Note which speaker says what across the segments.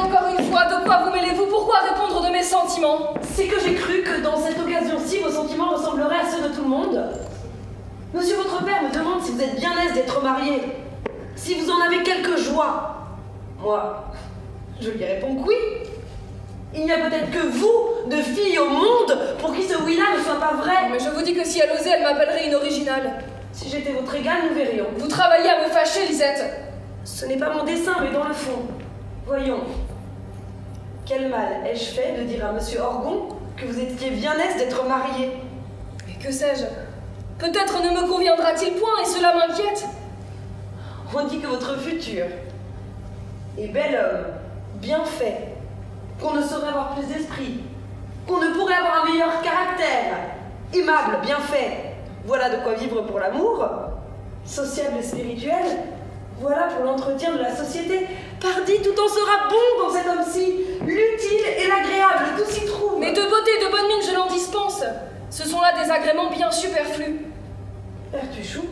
Speaker 1: encore une fois, de quoi vous mêlez-vous? Pourquoi répondre de mes sentiments?
Speaker 2: C'est que j'ai cru que dans cette occasion-ci, vos sentiments ressembleraient à ceux de tout le monde. Monsieur votre père me demande si vous êtes bien aise d'être marié, si vous en avez quelque joie. Moi, je lui réponds que oui. Il n'y a peut-être que vous, de filles au monde, pour qui ce oui-là ne soit pas vrai.
Speaker 1: Mais je vous dis que si elle osait, elle m'appellerait une originale.
Speaker 2: Si j'étais votre égale, nous verrions.
Speaker 1: Vous travaillez à me fâcher, Lisette.
Speaker 2: Ce n'est pas mon dessein, mais dans le fond. Voyons. Quel mal ai-je fait de dire à Monsieur Orgon que vous étiez bien aise d'être marié?
Speaker 1: Mais que sais-je? Peut-être ne me conviendra-t-il point, et cela m'inquiète.
Speaker 2: On dit que votre futur est bel homme, bien fait, qu'on ne saurait avoir plus d'esprit, qu'on ne pourrait avoir un meilleur caractère, aimable, bien fait. Voilà de quoi vivre pour l'amour, sociable et spirituel. Voilà pour l'entretien de la société. Pardi, tout en sera bon dans cet homme-ci. L'utile et l'agréable, tout s'y trouve.
Speaker 1: Mais de beauté et de bonne mine, je l'en dispense. Ce sont là des agréments bien superflus.
Speaker 2: Père Tuchou,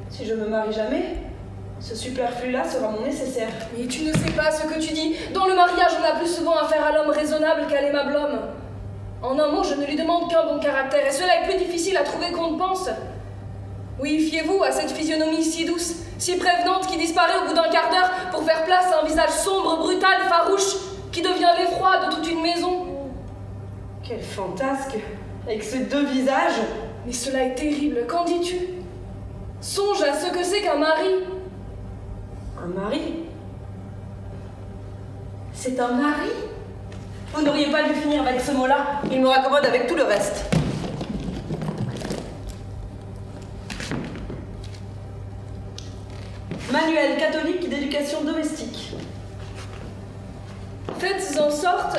Speaker 2: si je me marie jamais, ce superflu-là sera mon nécessaire.
Speaker 1: Mais tu ne sais pas ce que tu dis. Dans le mariage, on a plus souvent affaire à l'homme raisonnable qu'à l'aimable homme. En un mot, je ne lui demande qu'un bon caractère, et cela est plus difficile à trouver qu'on ne pense. Oui, fiez-vous à cette physionomie si douce, si prévenante, qui disparaît au bout d'un quart d'heure pour faire place à un visage sombre, brutal, farouche, qui devient l'effroi de toute une maison.
Speaker 2: Quel fantasque, avec ces deux visages.
Speaker 1: Mais cela est terrible, qu'en dis-tu? Songe à ce que c'est qu'un mari.
Speaker 2: Un mari? C'est un mari? Vous n'auriez pas dû finir avec ce mot-là. Il me raccommode avec tout le reste. Manuel catholique d'éducation domestique.
Speaker 1: Faites en sorte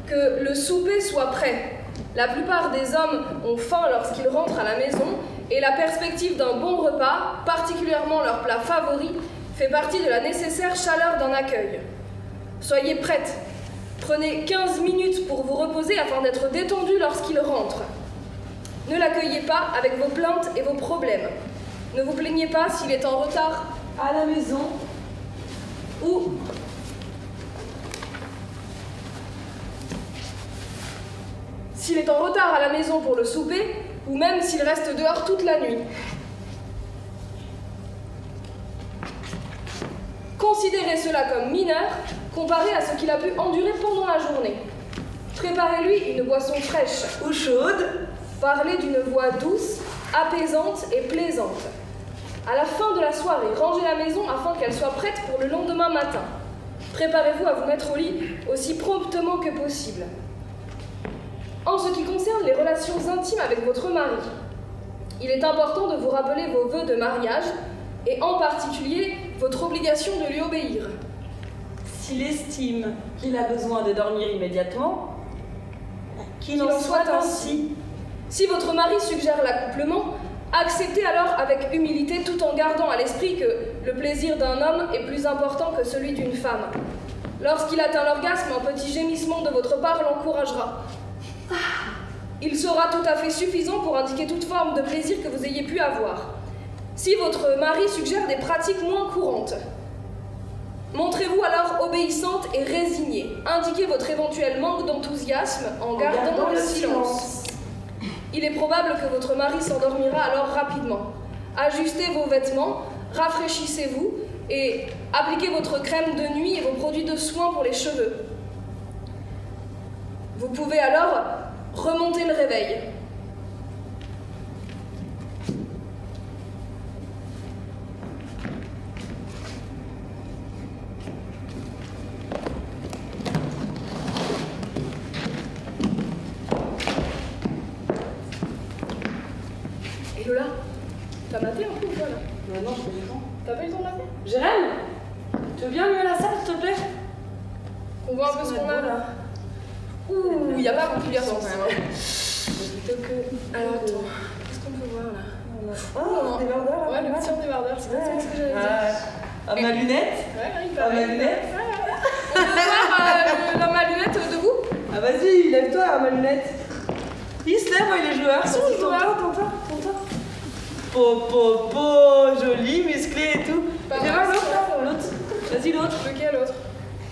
Speaker 1: que le souper soit prêt. La plupart des hommes ont faim lorsqu'ils rentrent à la maison, et la perspective d'un bon repas, particulièrement leur plat favori, fait partie de la nécessaire chaleur d'un accueil. Soyez prêtes. Prenez 15 minutes pour vous reposer afin d'être détendu lorsqu'il rentre. Ne l'accueillez pas avec vos plaintes et vos problèmes. Ne vous plaignez pas s'il est en retard
Speaker 2: à la maison ou
Speaker 1: s'il est en retard à la maison pour le souper, ou même s'il reste dehors toute la nuit. Considérez cela comme mineur, comparé à ce qu'il a pu endurer pendant la journée. Préparez-lui une boisson fraîche
Speaker 2: ou chaude.
Speaker 1: Parlez d'une voix douce, apaisante et plaisante. À la fin de la soirée, rangez la maison afin qu'elle soit prête pour le lendemain matin. Préparez-vous à vous mettre au lit aussi promptement que possible. En ce qui concerne les relations intimes avec votre mari, il est important de vous rappeler vos vœux de mariage et en particulier votre obligation de lui obéir.
Speaker 2: S'il estime qu'il a besoin de dormir immédiatement, qu'il en soit ainsi.
Speaker 1: Si votre mari suggère l'accouplement, acceptez alors avec humilité tout en gardant à l'esprit que le plaisir d'un homme est plus important que celui d'une femme. Lorsqu'il atteint l'orgasme, un petit gémissement de votre part l'encouragera. Il sera tout à fait suffisant pour indiquer toute forme de plaisir que vous ayez pu avoir. Si votre mari suggère des pratiques moins courantes, montrez-vous alors obéissante et résignée. Indiquez votre éventuel manque d'enthousiasme en gardant le silence. Il est probable que votre mari s'endormira alors rapidement. Ajustez vos vêtements, rafraîchissez-vous et appliquez votre crème de nuit et vos produits de soin pour les cheveux. Vous pouvez alors remonter le réveil. Et Lola, t'as maté un peu ou quoi là?
Speaker 2: Non, je pas eu le temps.
Speaker 1: T'as pas eu le temps de mater?
Speaker 2: Jérém, tu veux bien allumer la salle, s'il te plaît?
Speaker 1: On voit un peu ce qu'on a là. Ouh, il n'y a pas beaucoup de garçons quand même. Plutôt que... Alors attends, qu'est-ce qu'on peut voir là?
Speaker 2: Oh, des débardeurs là.
Speaker 1: Ouais, le petit débardeur, c'est exactement ce que j'allais dire.
Speaker 2: À ma lunette.
Speaker 1: Ouais, il
Speaker 2: À
Speaker 1: paraît.
Speaker 2: ma lunette.
Speaker 1: On peut voir ma lunette debout?
Speaker 2: Ah vas-y, lève-toi à ma lunette. Il se lève, il est joueur.
Speaker 1: Ils sont joueurs.
Speaker 2: Tente-toi. Po, joli, musclé et tout.
Speaker 1: Pas
Speaker 2: Fais
Speaker 1: mal,
Speaker 2: voir l'autre. Vas-y, l'autre.
Speaker 1: Lequel autre?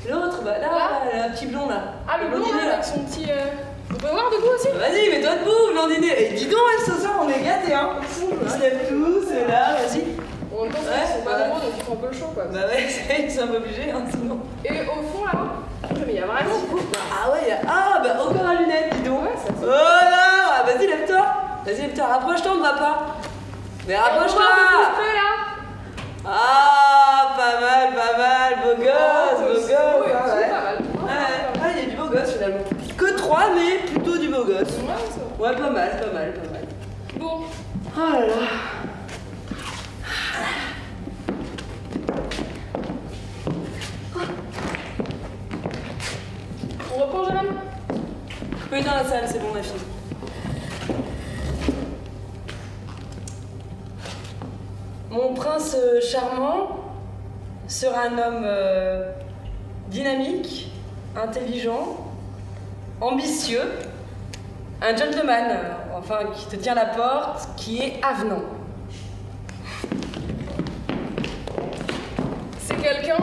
Speaker 2: L'autre, bah là, le petit blond là.
Speaker 1: Ah, le blond
Speaker 2: blondinet,
Speaker 1: là, avec son petit... On peut voir debout aussi?
Speaker 2: Vas-y, mets-toi debout, blondinet. Et dis donc, ce soir, on est gâtés, hein. Ils se lèvent tous, là, vas-y.
Speaker 1: En même temps, ils sont pas debout, donc ils font un peu le chaud, quoi.
Speaker 2: Bah ouais, ils sont un peu obligés, hein, sinon.
Speaker 1: Et au fond, là, mais il y a vraiment...
Speaker 2: Ah ouais, ah bah encore à lunettes, dis donc.
Speaker 1: Ouais, ça
Speaker 2: Oh là, vas-y, lève-toi. Vas-y, lève-toi, rapproche-toi, on ne va pas. Mais rapproche-toi. Ah, pas mal, beau gosse, beau gosse.
Speaker 1: Ouais,
Speaker 2: Ah,
Speaker 1: c'est
Speaker 2: ouais.
Speaker 1: pas mal.
Speaker 2: Ouais, il y a du beau gosse finalement. Que 3, mais plutôt du beau gosse. Ouais, pas mal.
Speaker 1: Bon.
Speaker 2: Oh là là.
Speaker 1: On reprend, Jérôme?
Speaker 2: Oui, dans la salle, c'est bon, ma fille. Mon prince charmant sera un homme dynamique, intelligent, ambitieux, un gentleman, enfin qui te tient la porte, qui est avenant.
Speaker 1: C'est quelqu'un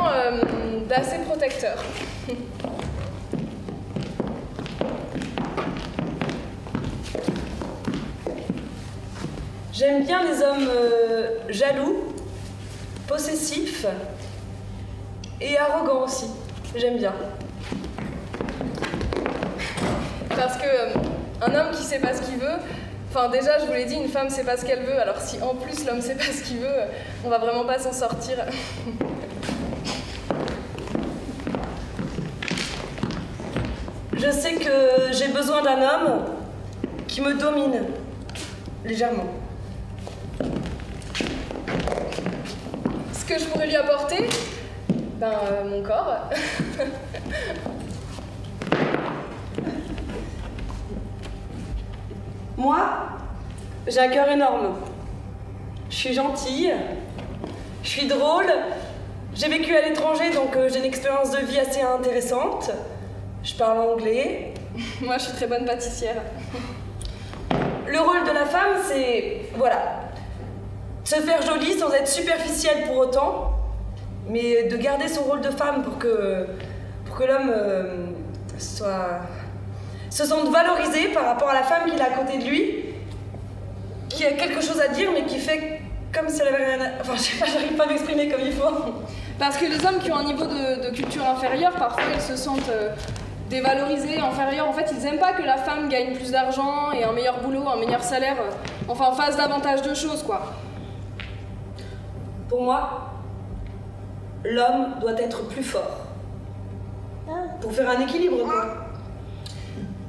Speaker 1: d'assez protecteur.
Speaker 2: J'aime bien les hommes jaloux, possessifs et arrogants aussi. J'aime bien.
Speaker 1: Parce que un homme qui sait pas ce qu'il veut, enfin déjà je vous l'ai dit, une femme sait pas ce qu'elle veut, alors si en plus l'homme sait pas ce qu'il veut, on va vraiment pas s'en sortir.
Speaker 2: Je sais que j'ai besoin d'un homme qui me domine légèrement.
Speaker 1: Ce que je pourrais lui apporter, mon corps.
Speaker 2: Moi, j'ai un cœur énorme. Je suis gentille, je suis drôle, j'ai vécu à l'étranger donc j'ai une expérience de vie assez intéressante. Je parle anglais.
Speaker 1: Moi, je suis très bonne pâtissière.
Speaker 2: Le rôle de la femme, c'est, voilà, se faire jolie sans être superficielle pour autant, mais de garder son rôle de femme pour que l'homme se sente valorisé par rapport à la femme qu'il a à côté de lui, qui a quelque chose à dire, mais qui fait comme si elle avait rien à... Enfin, je sais pas, j'arrive pas à m'exprimer comme il faut.
Speaker 1: Parce que les hommes qui ont un niveau de culture inférieur, parfois ils se sentent dévalorisés, inférieurs. En fait, ils aiment pas que la femme gagne plus d'argent et un meilleur boulot, un meilleur salaire, enfin fasse davantage de choses, quoi.
Speaker 2: Pour moi, l'homme doit être plus fort. Pour faire un équilibre, quoi.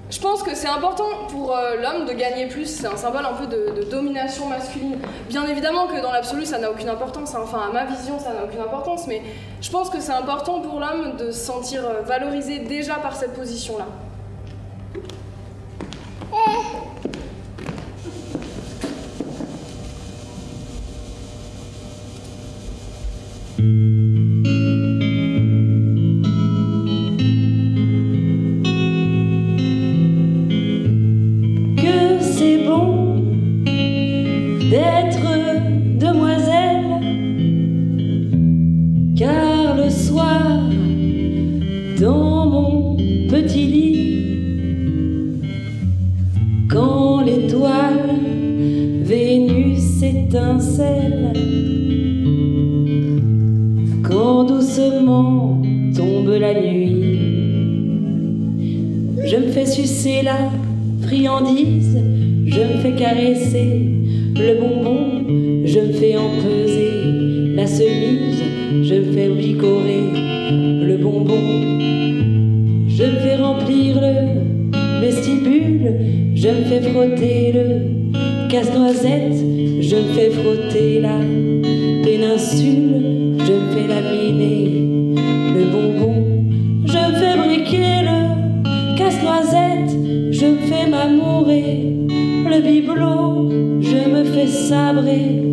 Speaker 1: Je pense que c'est important pour l'homme de gagner plus, c'est un symbole un peu de domination masculine. Bien évidemment que dans l'absolu ça n'a aucune importance, hein. Enfin à ma vision ça n'a aucune importance, mais je pense que c'est important pour l'homme de se sentir valorisé déjà par cette position-là.
Speaker 3: Dans mon petit lit, quand l'étoile Vénus étincelle, quand doucement tombe la nuit, je me fais sucer la friandise, je me fais caresser le bonbon, je me fais empeser la cerise, je me fais picorer le bonbon. Je me fais remplir le vestibule, je me fais frotter le casse-noisette, je me fais frotter la péninsule, je me fais laminer le bonbon, je me fais briquer le casse-noisette, je me fais m'amourer le bibelot, je me fais sabrer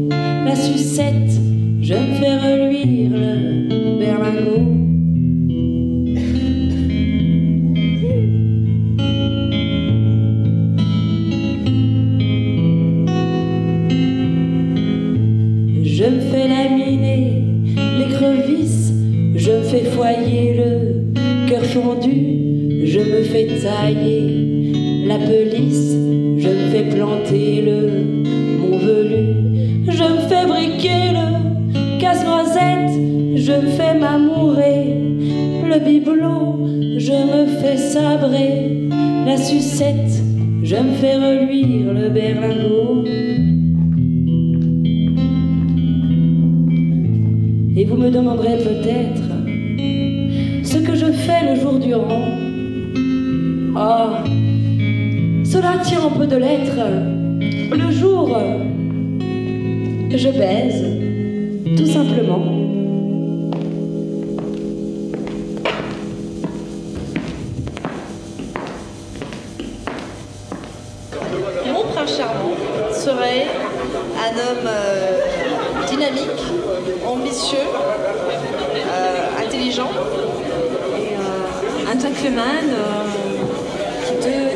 Speaker 3: la sucette, je me fais reluire le berlingot. Je me fais laminer l'écrevisse, je me fais foyer le la pelisse, je me fais planter le mont velu, je me fais briquer le casse-noisette, je me fais m'amourer le bibelot, je me fais sabrer la sucette, je me fais reluire le berlingot. Et vous me demanderez peut-être ce que je fais le jour durant. Ah, cela tient un peu de l'être. Le jour, je baise, tout simplement.
Speaker 4: Mon prince charmant serait un homme dynamique, ambitieux, intelligent, et, un gentleman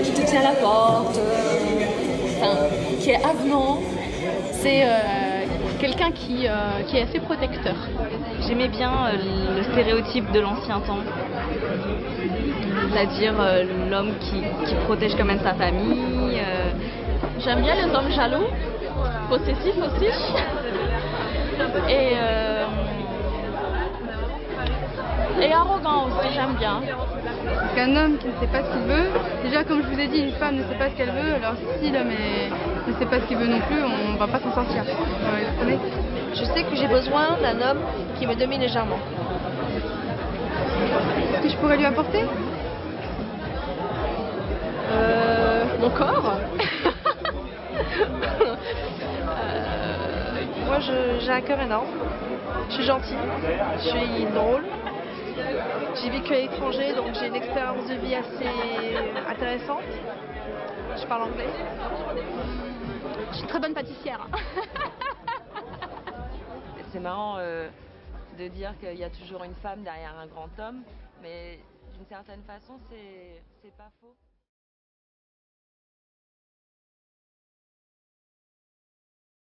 Speaker 4: qui te tient à la porte, qui est avenant.
Speaker 5: C'est quelqu'un qui est assez protecteur.
Speaker 6: J'aimais bien le stéréotype de l'ancien temps, c'est-à-dire l'homme qui protège quand même sa famille.
Speaker 5: J'aime bien les hommes jaloux, possessifs aussi. Et arrogant aussi, j'aime bien.
Speaker 7: Parce qu'un homme qui ne sait pas ce qu'il veut, déjà comme je vous ai dit, une femme ne sait pas ce qu'elle veut, alors si l'homme ne sait pas ce qu'il veut non plus, on ne va pas s'en sortir. Vous comprenez ?
Speaker 4: Je sais que j'ai besoin d'un homme qui me domine légèrement.
Speaker 7: Qu'est-ce que je pourrais lui apporter ?
Speaker 4: Mon corps. Moi, j'ai un cœur énorme. Je suis gentille, je suis drôle. J'ai vécu à l'étranger, donc j'ai une expérience de vie assez intéressante. Je parle anglais.
Speaker 5: Je suis une très bonne pâtissière.
Speaker 6: C'est marrant de dire qu'il y a toujours une femme derrière un grand homme, mais d'une certaine façon, c'est pas faux.